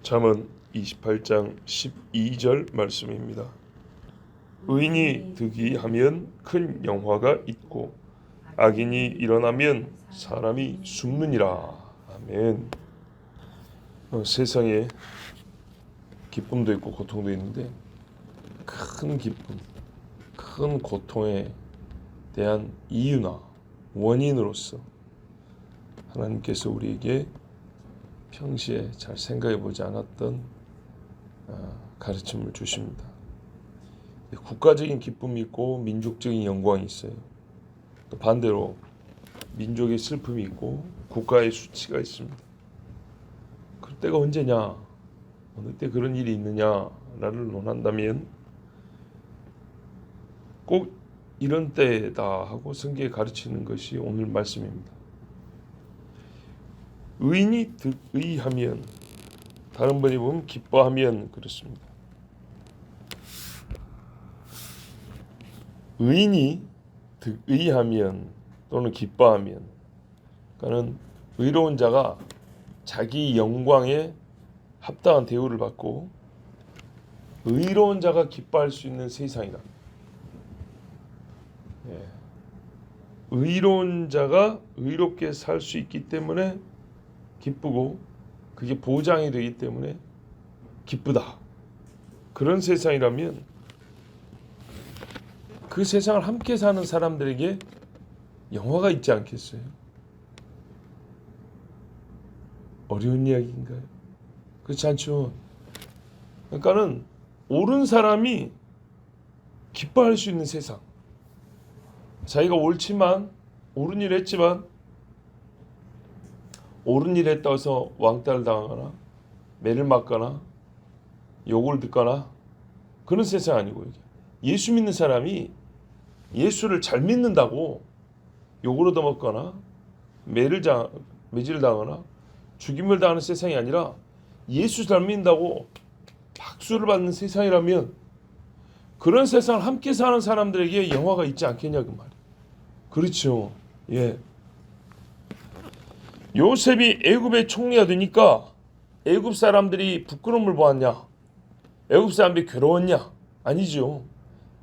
잠언 28장 12절 말씀입니다. 의인이 득이하면 큰 영화가 있고 악인이 일어나면 사람이 숨느니라. 아멘. 세상에 기쁨도 있고 고통도 있는데 큰 기쁨, 큰 고통에 대한 이유나 원인으로서 하나님께서 우리에게 평시에 잘 생각해 보지 않았던 가르침을 주십니다. 국가적인 기쁨이 있고 민족적인 영광이 있어요. 또 반대로 민족의 슬픔이 있고 국가의 수치가 있습니다. 그럴 때가 언제냐? 어느 때 그런 일이 있느냐를 논한다면 꼭 이런 때다 하고 성경에 가르치는 것이 오늘 말씀입니다. 의인이 득의하면, 다른 번에 보면 기뻐하면 그렇습니다. 의인이 득의하면 또는 기뻐하면, 그러니까는 의로운 자가 자기 영광에 합당한 대우를 받고 의로운 자가 기뻐할 수 있는 세상이다. 의로운 자가 의롭게 살 수 있기 때문에 기쁘고 그게 보장이 되기 때문에 기쁘다. 그런 세상이라면 그 세상을 함께 사는 사람들에게 영화가 있지 않겠어요? 어려운 이야기인가요? 그렇지 않죠. 그러니까는 옳은 사람이 기뻐할 수 있는 세상. 자기가 옳지만 옳은 일 했지만 옳은 일 했다고 해서 왕따를 당하거나 매를 맞거나 욕을 듣거나 그런 세상 아니고, 예수 믿는 사람이 예수를 잘 믿는다고 욕을 얻어먹거나 매질을 당하거나 죽임을 당하는 세상이 아니라 예수 잘 믿는다고 박수를 받는 세상이라면 그런 세상을 함께 사는 사람들에게 영화가 있지 않겠냐 그 말이에요. 그렇죠. 예. 요셉이 애굽의 총리가 되니까 애굽 사람들이 부끄러움을 보았냐? 애굽 사람들이 괴로웠냐? 아니죠.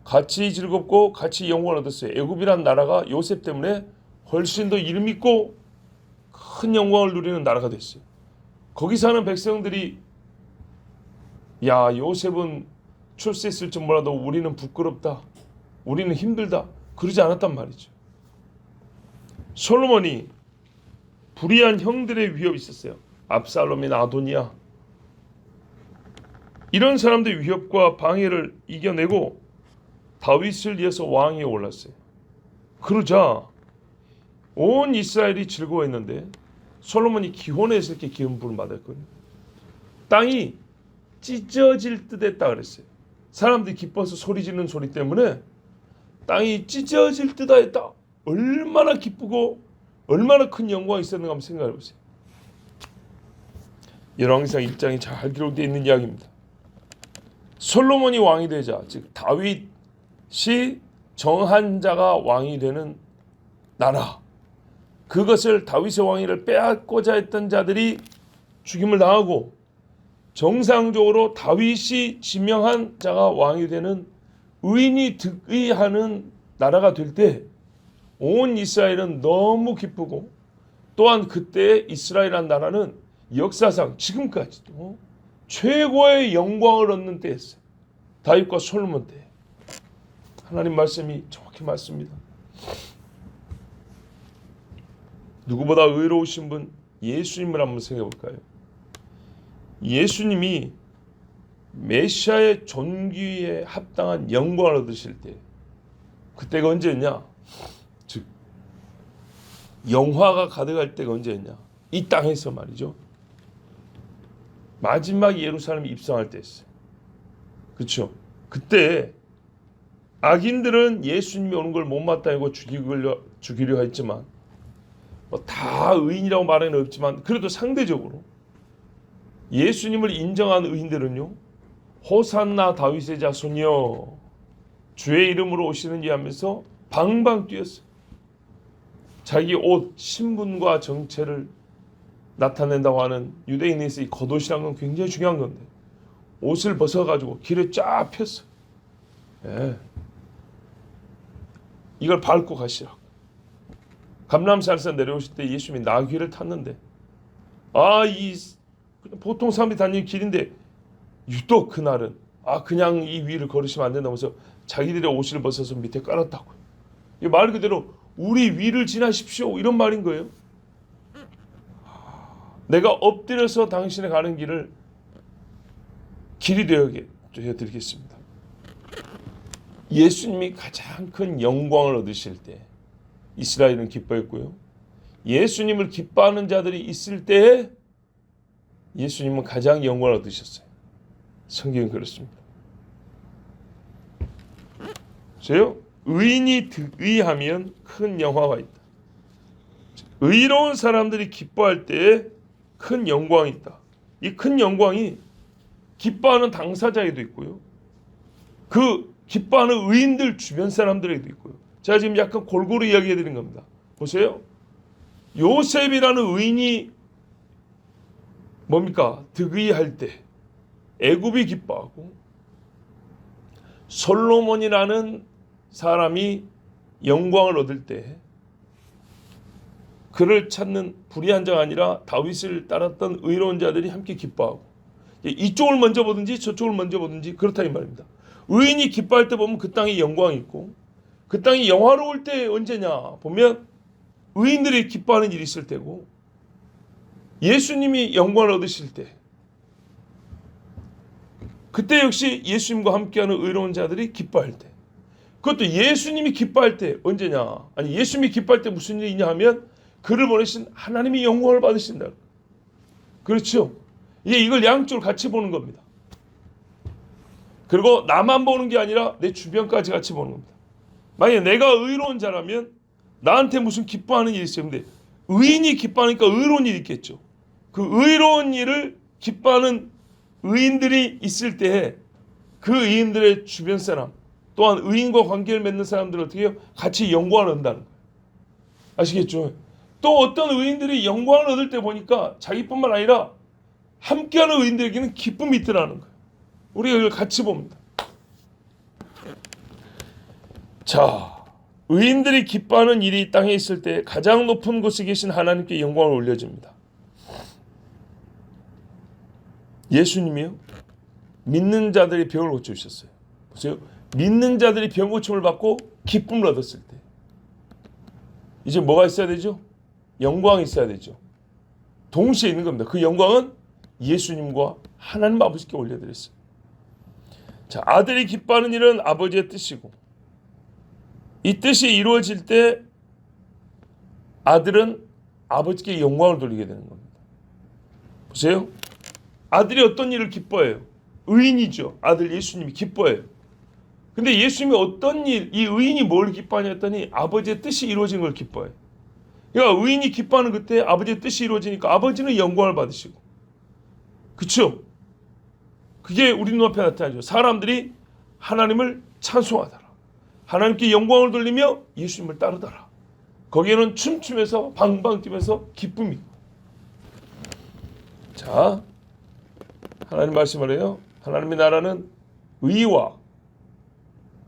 같이 즐겁고 같이 영광을 얻었어요. 애굽이란 나라가 요셉 때문에 훨씬 더 이름 있고 큰 영광을 누리는 나라가 됐어요. 거기 사는 백성들이 야, 요셉은 출세했을 줄 몰라도 우리는 부끄럽다. 우리는 힘들다. 그러지 않았단 말이죠. 솔로몬이 불의한 형들의 위협이 있었어요. 압살롬이나 아도니아. 이런 사람들의 위협과 방해를 이겨내고 다윗을 위해서 왕위에 올랐어요. 그러자 온 이스라엘이 즐거워했는데 솔로몬이 기혼해서 이렇게 기름 부름 받았거든요. 땅이 찢어질 듯 했다 그랬어요. 사람들이 기뻐서 소리 지르는 소리 때문에 땅이 찢어질 듯 했다. 얼마나 기쁘고 얼마나 큰 영광이 있었는가 한번 생각해 보세요. 열왕기상 1장이 잘 기록되어 있는 이야기입니다. 솔로몬이 왕이 되자, 즉 다윗이 정한 자가 왕이 되는 나라, 그것을 다윗의 왕위를 빼앗고자 했던 자들이 죽임을 당하고 정상적으로 다윗이 지명한 자가 왕이 되는 의인이 득의하는 나라가 될 때 온 이스라엘은 너무 기쁘고, 또한 그때 이스라엘이라는 나라는 역사상 지금까지도 최고의 영광을 얻는 때였어요. 다윗과 솔로몬 때. 하나님 말씀이 정확히 맞습니다. 누구보다 의로우신 분 예수님을 한번 생각해 볼까요? 예수님이 메시아의 존귀에 합당한 영광을 얻으실 때, 그때가 언제였냐? 즉 영화가 가득할 때가 언제였냐? 이 땅에서 말이죠. 마지막 예루살렘에 입성할 때였어요. 그렇죠? 그때 악인들은 예수님이 오는 걸 못마땅하고 죽이려 했지만, 다 의인이라고 말하는 없지만 그래도 상대적으로 예수님을 인정한 의인들은요, 호산나 다윗의 자손이여 주의 이름으로 오시는 이 하면서 방방 뛰었어요. 자기 옷, 신분과 정체를 나타낸다고 하는 유대인에서 이 겉옷이란 건 굉장히 중요한 건데 옷을 벗어가지고 길에 쫙 폈어. 예. 이걸 밟고 가시라고. 감람산에서 내려오실 때 예수님이 나귀를 탔는데 이 보통 사람들이 다니는 길인데 유독 그날은 그냥 이 위를 걸으시면 안 된다면서 자기들의 옷을 벗어서 밑에 깔았다고요. 이 말 그대로 우리 위를 지나십시오 이런 말인 거예요. 내가 엎드려서 당신의 가는 길이 되어드리겠습니다. 예수님이 가장 큰 영광을 얻으실 때 이스라엘은 기뻐했고요. 예수님을 기뻐하는 자들이 있을 때에 예수님은 가장 영광을 얻으셨어요. 성경은 그렇습니다. 보세요. 의인이 득의하면 큰 영화가 있다. 의로운 사람들이 기뻐할 때에 큰 영광이 있다. 이 큰 영광이 기뻐하는 당사자에도 있고요. 그 기뻐하는 의인들 주변 사람들에게도 있고요. 제가 지금 약간 골고루 이야기해 드린 겁니다. 보세요. 요셉이라는 의인이 뭡니까? 득의할 때 애굽이 기뻐하고 솔로몬이라는 사람이 영광을 얻을 때 그를 찾는 불의한 자가 아니라 다윗을 따랐던 의로운 자들이 함께 기뻐하고 이쪽을 먼저 보든지 저쪽을 먼저 보든지 그렇다 이 말입니다. 의인이 기뻐할 때 보면 그 땅에 영광이 있고 그 땅이 영화로울 때 언제냐 보면 의인들이 기뻐하는 일이 있을 때고 예수님이 영광을 얻으실 때 그때 역시 예수님과 함께하는 의로운 자들이 기뻐할 때 그것도 예수님이 기뻐할 때 언제냐 예수님이 기뻐할 때 무슨 일이 있냐 하면 그를 보내신 하나님이 영광을 받으신다. 그렇죠. 이걸 양쪽을 같이 보는 겁니다. 그리고 나만 보는 게 아니라 내 주변까지 같이 보는 겁니다. 만약에 내가 의로운 자라면 나한테 무슨 기뻐하는 일이 있어요. 근데 의인이 기뻐하니까 의로운 일이 있겠죠. 그 의로운 일을 기뻐하는 의인들이 있을 때에 그 의인들의 주변 사람 또한 의인과 관계를 맺는 사람들을 어떻게 해요? 같이 영광을 얻는다는 거예요. 아시겠죠? 또 어떤 의인들이 영광을 얻을 때 보니까 자기뿐만 아니라 함께하는 의인들에게는 기쁨이 있더라는 거예요. 우리가 이걸 같이 봅니다. 자, 의인들이 기뻐하는 일이 이 땅에 있을 때 가장 높은 곳에 계신 하나님께 영광을 올려줍니다. 예수님이요. 믿는 자들이 병을 고쳐주셨어요. 보세요. 믿는 자들이 병 고침을 받고 기쁨을 얻었을 때 이제 뭐가 있어야 되죠? 영광이 있어야 되죠. 동시에 있는 겁니다. 그 영광은 예수님과 하나님 아버지께 올려드렸어요. 자, 아들이 기뻐하는 일은 아버지의 뜻이고 이 뜻이 이루어질 때 아들은 아버지께 영광을 돌리게 되는 겁니다. 보세요. 아들이 어떤 일을 기뻐해요? 의인이죠. 아들 예수님이 기뻐해요. 근데 예수님이 어떤 일, 이 의인이 뭘 기뻐하냐 했더니 아버지의 뜻이 이루어진 걸 기뻐해요. 그러니까 의인이 기뻐하는 그때 아버지의 뜻이 이루어지니까 아버지는 영광을 받으시고 그렇죠? 그게 우리 눈앞에 나타나죠. 사람들이 하나님을 찬송하더라. 하나님께 영광을 돌리며 예수님을 따르더라. 거기에는 춤추면서 방방 뛰면서 기쁨이 있고. 자, 하나님 말씀을 해요. 하나님의 나라는 의와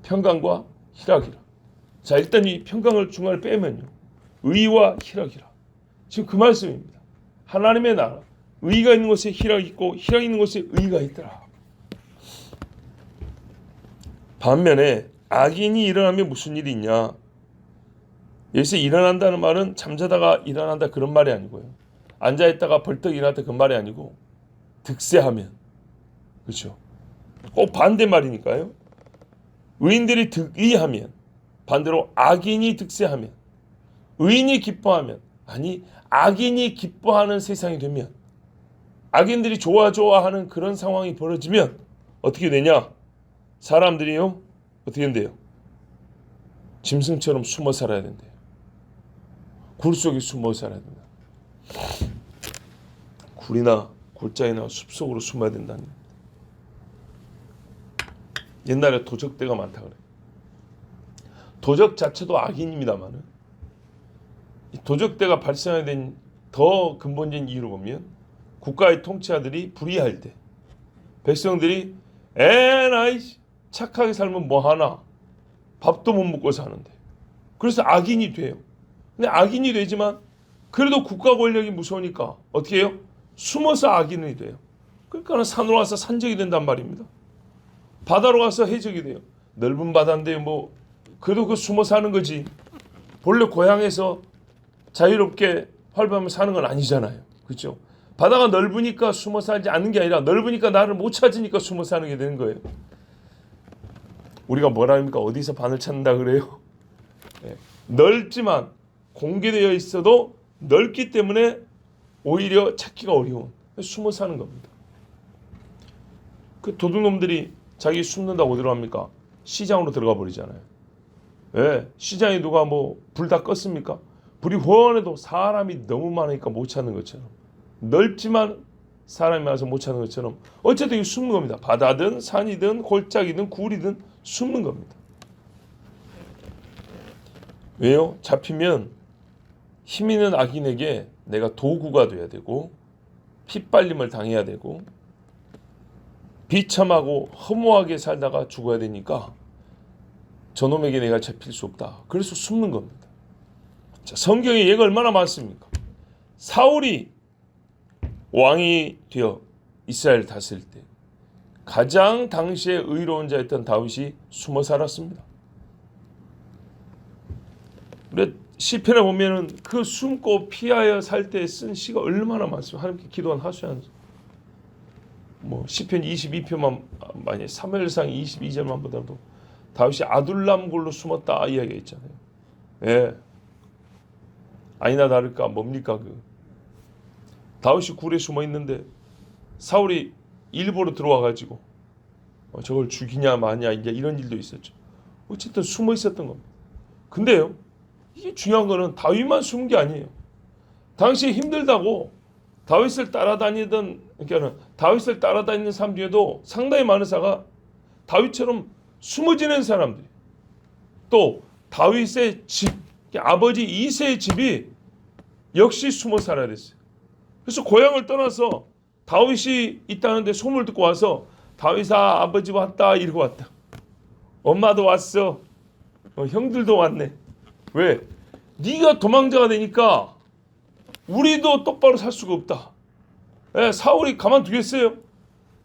평강과 희락이라. 자, 일단 이 평강을 중간에 빼면요. 의와 희락이라. 지금 그 말씀입니다. 하나님의 나라. 의가 있는 곳에 희락이 있고 희락이 있는 곳에 의가 있더라. 반면에 악인이 일어나면 무슨 일이 있냐. 여기서 일어난다는 말은 잠자다가 일어난다 그런 말이 아니고요. 앉아있다가 벌떡 일어났다 그 말이 아니고 득세하면. 그렇죠. 꼭 반대 말이니까요. 의인들이 득의하면 반대로 악인이 득세하면 의인이 기뻐하면 아니 악인이 기뻐하는 세상이 되면 악인들이 좋아하는 그런 상황이 벌어지면 어떻게 되냐? 사람들이요 어떻게 된대요? 짐승처럼 숨어 살아야 된대요. 굴 속에 숨어 살아야 된다. 굴이나 골짜기나 숲속으로 숨어야 된다는 겁니다. 옛날에 도적대가 많다 그래요. 도적 자체도 악인입니다만은 도적대가 발생하게 된 더 근본적인 이유로 보면 국가의 통치자들이 불의할 때 백성들이 에나이 착하게 살면 뭐하나 밥도 못 먹고 사는데 그래서 악인이 돼요. 근데 악인이 되지만 그래도 국가 권력이 무서우니까 어떻게 해요? 숨어서 악인이 돼요. 그러니까 산으로 가서 산적이 된단 말입니다. 바다로 가서 해적이 돼요. 넓은 바다인데 뭐 그래도 그 숨어 사는 거지. 본래 고향에서 자유롭게 활발하며 사는 건 아니잖아요. 그렇죠? 바다가 넓으니까 숨어 살지 않는 게 아니라 넓으니까 나를 못 찾으니까 숨어 사는 게 되는 거예요. 우리가 뭐라 합니까? 어디서 바늘 찾는다 그래요? 네. 넓지만 공개되어 있어도 넓기 때문에 오히려 찾기가 어려운 숨어 사는 겁니다. 그 도둑놈들이 자기 숨는다고 어디로 합니까? 시장으로 들어가 버리잖아요. 왜? 시장에 누가 뭐 불 다 껐습니까? 불이 훤해도 사람이 너무 많으니까 못 찾는 것처럼 넓지만 사람이 많아서 못 찾는 것처럼 어쨌든 이거 숨는 겁니다. 바다든 산이든 골짜기든 굴이든 숨는 겁니다. 왜요? 잡히면 힘 있는 악인에게 내가 도구가 돼야 되고 핏발림을 당해야 되고 비참하고 허무하게 살다가 죽어야 되니까 저놈에게 내가 잡힐 수 없다. 그래서 숨는 겁니다. 자, 성경에 예가 얼마나 많습니까? 사울이 왕이 되어 이스라엘을 다스릴 때 가장 당시에 의로운 자였던 다윗이 숨어 살았습니다. 시편에 보면은 그 숨고 피하여 살 때 쓴 시가 얼마나 많습니까? 하나님께 기도한 하수연서. 뭐 시편 22편만 만약 사무엘상 22절만 보더라도 다윗이 아둘람 굴로 숨었다 이야기가 있잖아요. 예. 아니나 다를까 뭡니까 그 다윗이 굴에 숨어 있는데 사울이 일부러 들어와 가지고 저걸 죽이냐 마냐 이제 이런 일도 있었죠. 어쨌든 숨어 있었던 겁니다. 근데요. 이게 중요한 거는 다윗만 숨은 게 아니에요. 당시에 힘들다고 다윗을 따라다니던 그러니까 다윗을 따라다니는 사람 중에도 상당히 많은 사가 다윗처럼 숨어 지낸 사람들이 또 다윗의 집 아버지 이새의 집이 역시 숨어 살아야 됐어요. 그래서 고향을 떠나서 다윗이 있다는데 소문을 듣고 와서 다윗아 아버지 왔다 이러고 왔다. 엄마도 왔어. 형들도 왔네. 왜? 네가 도망자가 되니까 우리도 똑바로 살 수가 없다. 예, 사울이 가만두겠어요?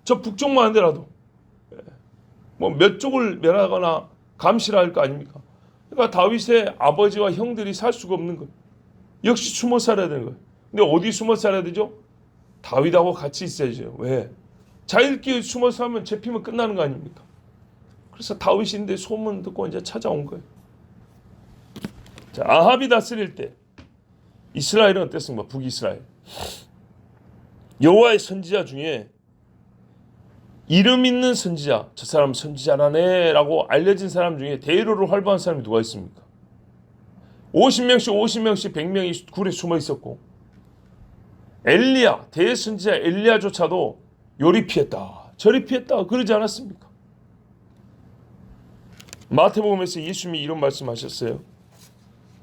저 북쪽만 한데라도 뭐 몇 쪽을 멸하거나 감시를 할 거 아닙니까? 그러니까 다윗의 아버지와 형들이 살 수가 없는 거예요. 역시 숨어 살아야 되는 거예요. 근데 어디 숨어 살아야 되죠? 다윗하고 같이 있어야죠. 왜? 자기들끼리 숨어 살면 잡히면 끝나는 거 아닙니까? 그래서 다윗인데 소문 듣고 이제 찾아온 거예요. 자, 아합이 다스릴 때 이스라엘은 어땠습니까? 북이스라엘. 여호와의 선지자 중에 이름 있는 선지자, 저 사람 선지자라네 라고 알려진 사람 중에 대로로 활보한 사람이 누가 있습니까? 50명씩 50명씩 100명이 굴에 숨어 있었고 엘리야, 대선지자 엘리야조차도 요리 피했다 저리 피했다 그러지 않았습니까? 마태복음에서 예수님이 이런 말씀하셨어요.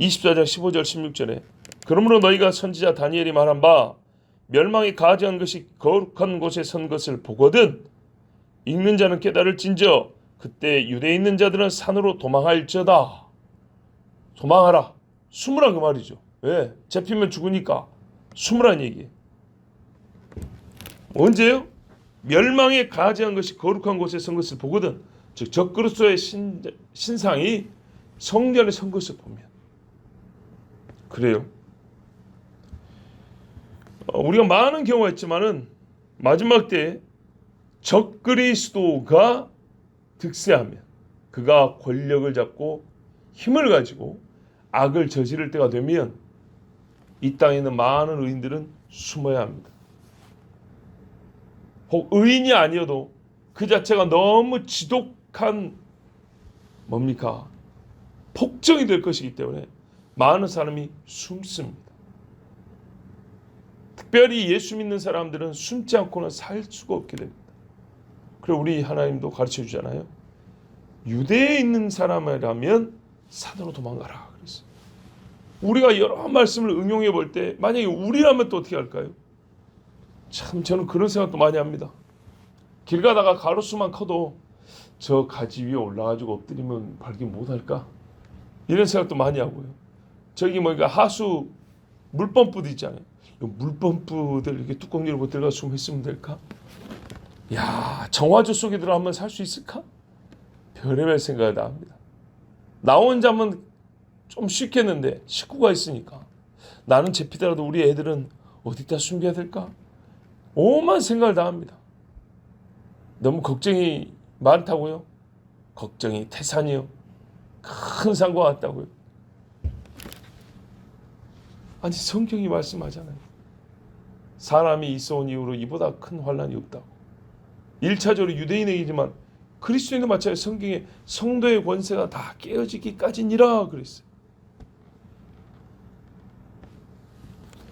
24장 15절 16절에 그러므로 너희가 선지자 다니엘이 말한 바 멸망이 가증한 것이 거룩한 곳에 선 것을 보거든 읽는 자는 깨달을진저 그때 유대에 있는 자들은 산으로 도망할지어다. 도망하라. 숨으라 그 말이죠. 왜? 잡히면 죽으니까 숨으란 얘기예요. 언제요? 멸망에 가증한 것이 거룩한 곳에 선 것을 보거든. 즉 적그리스도의 신상이 성전에 선 것을 보면 그래요. 우리가 많은 경우가 있지만은 마지막 때 적그리스도가 득세하면 그가 권력을 잡고 힘을 가지고 악을 저지를 때가 되면 이 땅에 있는 많은 의인들은 숨어야 합니다. 혹 의인이 아니어도 그 자체가 너무 지독한 뭡니까? 폭정이 될 것이기 때문에 많은 사람이 숨습니다. 특별히 예수 믿는 사람들은 숨지 않고는 살 수가 없게 됩니다. 그리고 우리 하나님도 가르쳐 주잖아요. 유대에 있는 사람이라면 산으로 도망가라 그랬어요. 우리가 여러 말씀을 응용해 볼 때 만약에 우리라면 또 어떻게 할까요? 참 저는 그런 생각도 많이 합니다. 길 가다가 가로수만 커도 저 가지 위에 올라가지고 엎드리면 발견 못할까? 이런 생각도 많이 하고요. 저기 뭐니까 하수 물펌프도 있잖아요. 물펌프들 이렇게 뚜껑 열고 들어가 숨했으면 될까? 야, 정화조 속에 들어가면 살 수 있을까? 별의별 생각을 다 합니다. 나 혼자면 좀 쉽겠는데 식구가 있으니까 나는 잡히더라도 우리 애들은 어디다 숨겨야 될까? 오만 생각을 다 합니다. 너무 걱정이 많다고요? 걱정이 태산이요. 큰 산과 같다고요. 아니 성경이 말씀하잖아요. 사람이 있어온 이후로 이보다 큰 환난이 없다고. 1차적으로 유대인에게지만 그리스도인도 마찬가지로 성경에 성도의 권세가 다 깨어지기까지니라 그랬어요.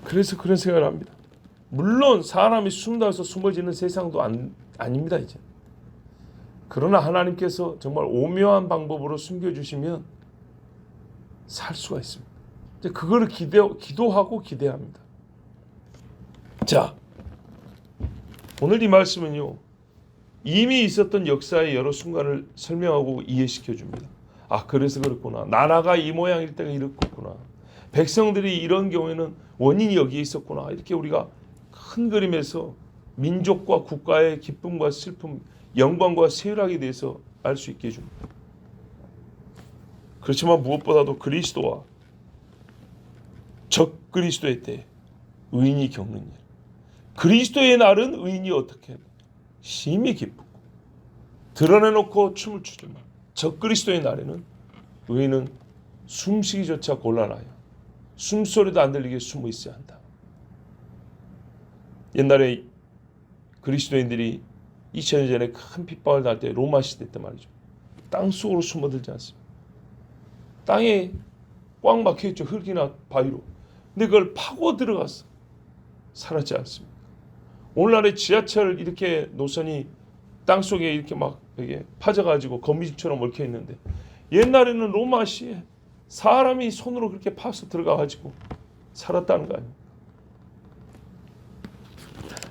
그래서 그런 생각을 합니다. 물론 사람이 숨다서 숨어지는 세상도 아닙니다 이제. 그러나 하나님께서 정말 오묘한 방법으로 숨겨주시면 살 수가 있습니다. 그거를 기도하고 기대합니다. 자, 오늘 이 말씀은요. 이미 있었던 역사의 여러 순간을 설명하고 이해시켜 줍니다. 아, 그래서 그렇구나. 나라가 이 모양일 때가 이렇구나. 백성들이 이런 경우에는 원인이 여기에 있었구나. 이렇게 우리가 큰 그림에서 민족과 국가의 기쁨과 슬픔, 영광과 세월하게 대해서 알 수 있게 해줍니다. 그렇지만 무엇보다도 그리스도와 적 그리스도의 때 의인이 겪는 일. 그리스도의 날은 의인이 어떻게 해야 심히 기쁘고 드러내놓고 춤을 추지만 적 그리스도의 날에는 의인은 숨쉬기조차 곤란하여 숨소리도 안 들리게 숨어 있어야 한다. 옛날에 그리스도인들이 2000년 전에 큰 핍박을 당할 때 로마 시대 때 말이죠. 땅속으로 숨어들지 않습니다. 땅에 꽉 막혀있죠. 흙이나 바위로. 근데 그걸 파고 들어갔어. 살았지 않습니다. 오늘날의 지하철 이렇게 노선이 땅속에 이렇게 막 이게 파져가지고 거미줄처럼 얽혀 있는데 옛날에는 로마시에 사람이 손으로 그렇게 파서 들어가가지고 살았다는 거 아닙니까?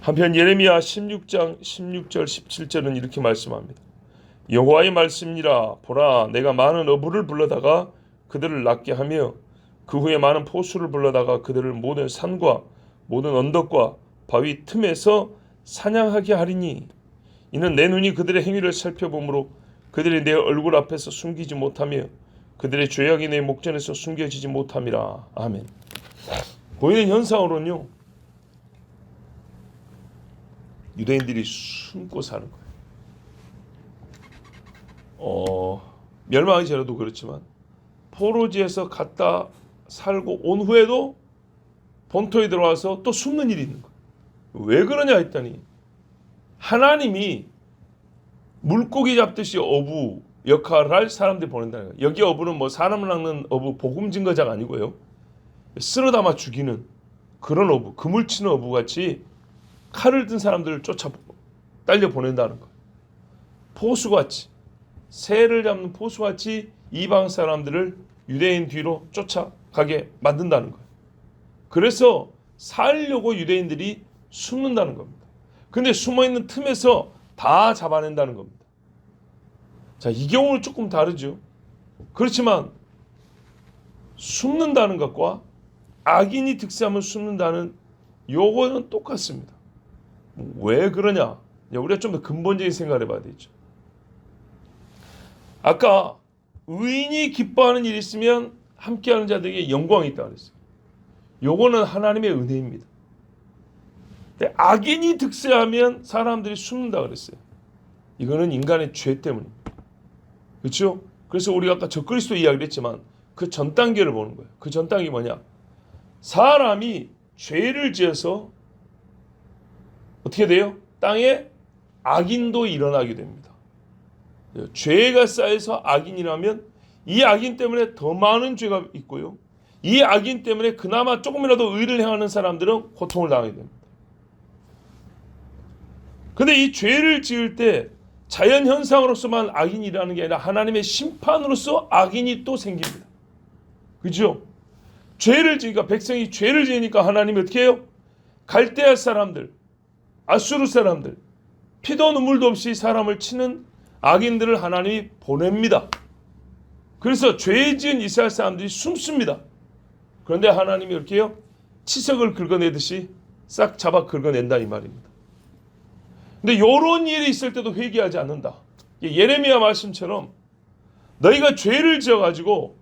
한편 예레미야 16장 16절 17절은 이렇게 말씀합니다. 여호와의 말씀이라 보라 내가 많은 어부를 불러다가 그들을 낫게 하며 그 후에 많은 포수를 불러다가 그들을 모든 산과 모든 언덕과 바위 틈에서 사냥하게 하리니 이는 내 눈이 그들의 행위를 살펴보므로 그들이 내 얼굴 앞에서 숨기지 못하며 그들의 죄악이 내 목전에서 숨겨지지 못함이라. 아멘. 보이는 현상으로는요. 유대인들이 숨고 사는 거예요. 멸망하기 전에도 그렇지만 포로지에서 갔다 살고 온 후에도 본토에 들어와서 또 숨는 일이 있는 거예요. 왜 그러냐 했더니 하나님이 물고기 잡듯이 어부 역할을 할 사람들이 보낸다는 거예요. 여기 어부는 뭐 사람을 낚는 어부 복음 증거자가 아니고요. 쓸어 담아 죽이는 그런 어부, 그물 치는 어부같이 칼을 든 사람들을 쫓아 딸려 보낸다는 거예요. 포수같이 새를 잡는 포수같이 이방 사람들을 유대인 뒤로 쫓아가게 만든다는 거예요. 그래서 살려고 유대인들이 숨는다는 겁니다. 근데 숨어있는 틈에서 다 잡아낸다는 겁니다. 자, 이 경우는 조금 다르죠. 그렇지만 숨는다는 것과 악인이 득세하면 숨는다는 요거는 똑같습니다. 왜 그러냐? 우리가 좀 더 근본적인 생각을 해봐야 되죠. 아까 의인이 기뻐하는 일이 있으면 함께하는 자들에게 영광이 있다고 그랬어요. 요거는 하나님의 은혜입니다. 근데 악인이 득세하면 사람들이 숨는다고 그랬어요. 이거는 인간의 죄 때문입니다. 그렇죠? 그래서 우리가 아까 적그리스도 이야기를 했지만 그 전 단계를 보는 거예요. 그 전 단계 뭐냐? 사람이 죄를 지어서 어떻게 돼요? 땅에 악인도 일어나게 됩니다. 죄가 쌓여서 악인이라면 이 악인 때문에 더 많은 죄가 있고요. 이 악인 때문에 그나마 조금이라도 의를 행하는 사람들은 고통을 당하게 됩니다. 근데 이 죄를 지을 때 자연 현상으로서만 악인이라는 게 아니라 하나님의 심판으로서 악인이 또 생깁니다. 그죠? 죄를 지니까 백성이 죄를 지으니까 하나님이 어떻게 해요? 갈대아 사람들, 아수르 사람들, 피도 눈물도 없이 사람을 치는 악인들을 하나님이 보냅니다. 그래서 죄 지은 이스라엘 사람들이 숨습니다. 그런데 하나님이 이렇게 해요? 치석을 긁어내듯이 싹 잡아 긁어낸다 이 말입니다. 근데 이런 일이 있을 때도 회개하지 않는다. 예레미야 말씀처럼 너희가 죄를 지어가지고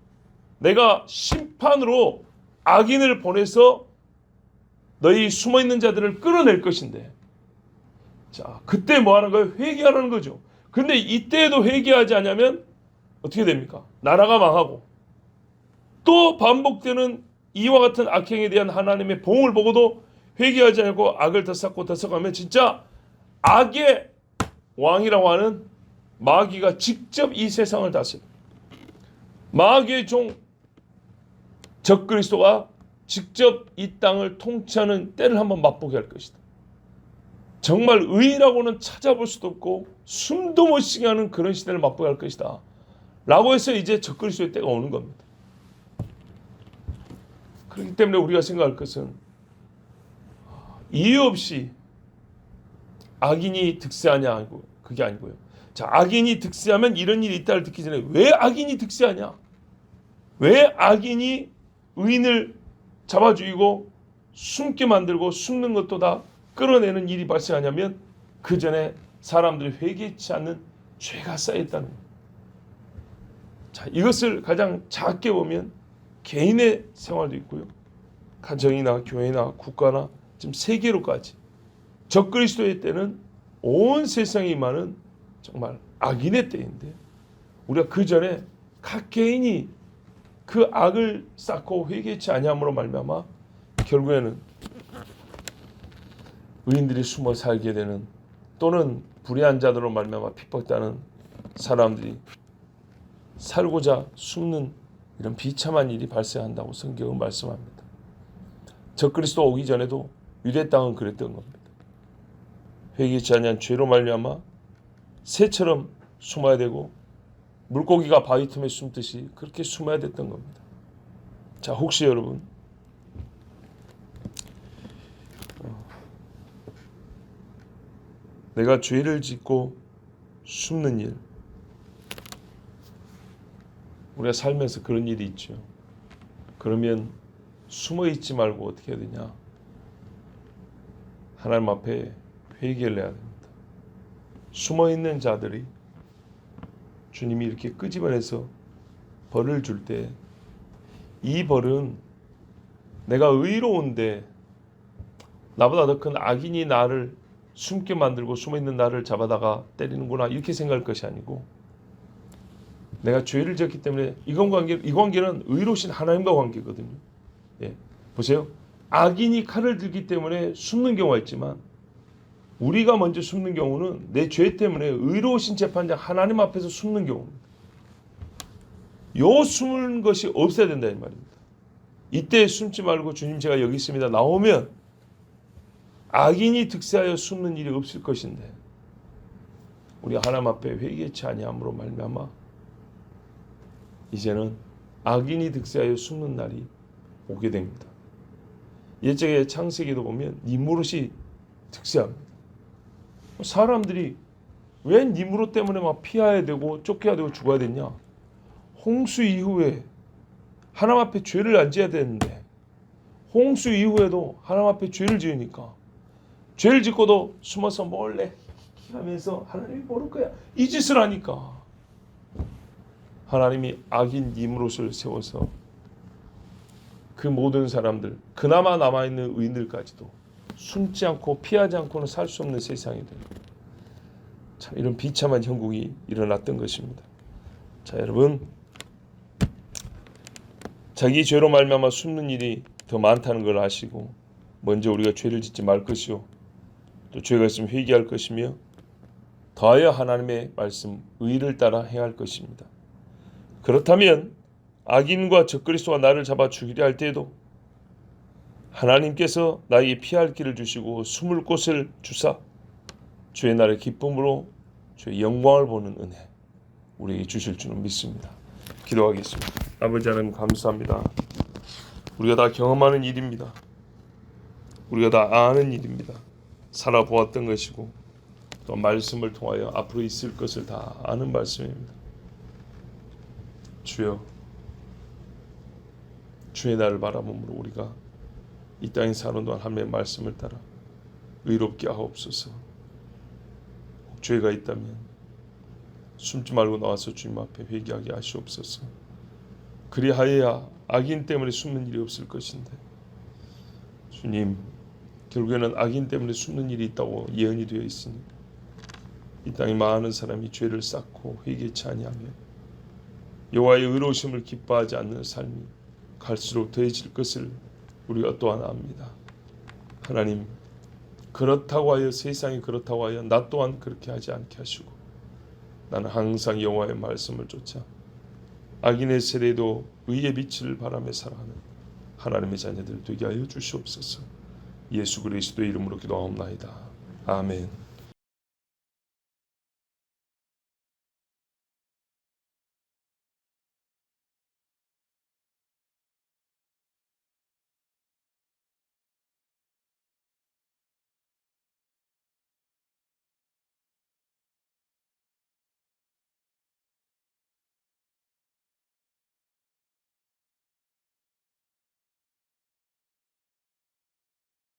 내가 심판으로 악인을 보내서 너희 숨어있는 자들을 끌어낼 것인데, 자 그때 뭐 하는 거예요? 회개하라는 거죠. 근데 이때에도 회개하지 않으면 어떻게 됩니까? 나라가 망하고 또 반복되는 이와 같은 악행에 대한 하나님의 보응을 보고도 회개하지 않고 악을 더 쌓고 더 쌓으면 진짜 악의 왕이라고 하는 마귀가 직접 이 세상을 다스려, 마귀의 종 적그리스도가 직접 이 땅을 통치하는 때를 한번 맛보게 할 것이다. 정말 의라고는 찾아볼 수도 없고 숨도 못 쉬게 하는 그런 시대를 맛보게 할 것이다 라고 해서 이제 적그리스도의 때가 오는 겁니다. 그렇기 때문에 우리가 생각할 것은 이유 없이 악인이 득세하냐 아니고 그게 아니고요. 자, 악인이 득세하면 이런 일이 있다를 듣기 전에 왜 악인이 득세하냐? 왜 악인이 의인을 잡아 죽이고 숨게 만들고 숨는 것도 다 끌어내는 일이 발생하냐면 그 전에 사람들이 회개치 않는 죄가 쌓였다는 거예요. 자, 이것을 가장 작게 보면 개인의 생활도 있고요. 가정이나 교회나 국가나 지금 세계로까지 적그리스도의 때는 온 세상에 임하는 정말 악인의 때인데 우리가 그 전에 각 개인이 그 악을 쌓고 회개치 아니함으로 말미암아 결국에는 의인들이 숨어 살게 되는, 또는 불의한 자들로 말미암아 핍박당하는 사람들이 살고자 숨는 이런 비참한 일이 발생한다고 성경은 말씀합니다. 적그리스도 오기 전에도 유대 땅은 그랬던 겁니다. 회개치 아니한 죄로 말미암아 새처럼 숨어야 되고 물고기가 바위 틈에 숨듯이 그렇게 숨어야 됐던 겁니다. 자, 혹시 여러분 내가 죄를 짓고 숨는 일, 우리가 살면서 그런 일이 있죠. 그러면 숨어 있지 말고 어떻게 해야 되냐? 하나님 앞에 회개를 해야 됩니다. 숨어 있는 자들이 주님이 이렇게 끄집어내서 벌을 줄 때 이 벌은 내가 의로운데 나보다 더 큰 악인이 나를 숨게 만들고 숨어있는 나를 잡아다가 때리는구나 이렇게 생각할 것이 아니고, 내가 죄를 지었기 때문에 이 관계는 의로우신 하나님과 관계거든요. 예, 보세요. 악인이 칼을 들기 때문에 숨는 경우가 있지만 우리가 먼저 숨는 경우는 내 죄 때문에 의로우신 재판장 하나님 앞에서 숨는 경우입니다. 요 숨은 것이 없어야 된다 이 말입니다. 이때 숨지 말고 주님 제가 여기 있습니다 나오면 악인이 득세하여 숨는 일이 없을 것인데 우리가 하나님 앞에 회개치 아니함으로 말미암아 이제는 악인이 득세하여 숨는 날이 오게 됩니다. 옛적에 창세기도 보면 니무롯이 득세합니다. 사람들이 왜 니무롯 때문에 막 피해야 되고 쫓겨야 되고 죽어야 됐냐? 홍수 이후에 하나님 앞에 죄를 안 지어야 되는데 홍수 이후에도 하나님 앞에 죄를 지으니까 죄를 짓고도 숨어서 몰래 하면서 하나님이 모를 거야 이 짓을 하니까 하나님이 악인 니무롯을 세워서 그 모든 사람들, 그나마 남아있는 의인들까지도 숨지 않고 피하지 않고는 살 수 없는 세상이 됩니다. 참 이런 비참한 형국이 일어났던 것입니다. 자, 여러분, 자기 죄로 말미암아 숨는 일이 더 많다는 걸 아시고 먼저 우리가 죄를 짓지 말 것이요 또 죄가 있으면 회개할 것이며 더하여 하나님의 말씀 의를 따라 행할 것입니다. 그렇다면 악인과 적그리스도가 나를 잡아 죽이려 할 때에도 하나님께서 나에게 피할 길을 주시고 숨을 곳을 주사 주의 날의 기쁨으로 주의 영광을 보는 은혜 우리에게 주실 줄은 믿습니다. 기도하겠습니다. 아버지 하나님 감사합니다. 우리가 다 경험하는 일입니다. 우리가 다 아는 일입니다. 살아보았던 것이고 또 말씀을 통하여 앞으로 있을 것을 다 아는 말씀입니다. 주여, 주의 날을 바라보므로 우리가 이 땅에 사는 동안 하나님의 말씀을 따라 의롭게 하옵소서. 혹 죄가 있다면 숨지 말고 나와서 주님 앞에 회개하게 하시옵소서. 그리하여야 악인 때문에 숨는 일이 없을 것인데, 주님, 결국에는 악인 때문에 숨는 일이 있다고 예언이 되어 있으니까 이 땅에 많은 사람이 죄를 쌓고 회개치 아니하며 여호와의 의로우심을 기뻐하지 않는 삶이 갈수록 더해질 것을 우리가 또한 압니다. 하나님, 그렇다고 하여 세상이 그렇다고 하여 나 또한 그렇게 하지 않게 하시고 나는 항상 여호와의 말씀을 쫓아 악인의 세례도 의의 빛을 바라며 살아가는 하나님의 자녀들 되게 하여 주시옵소서. 예수 그리스도의 이름으로 기도하옵나이다. 아멘.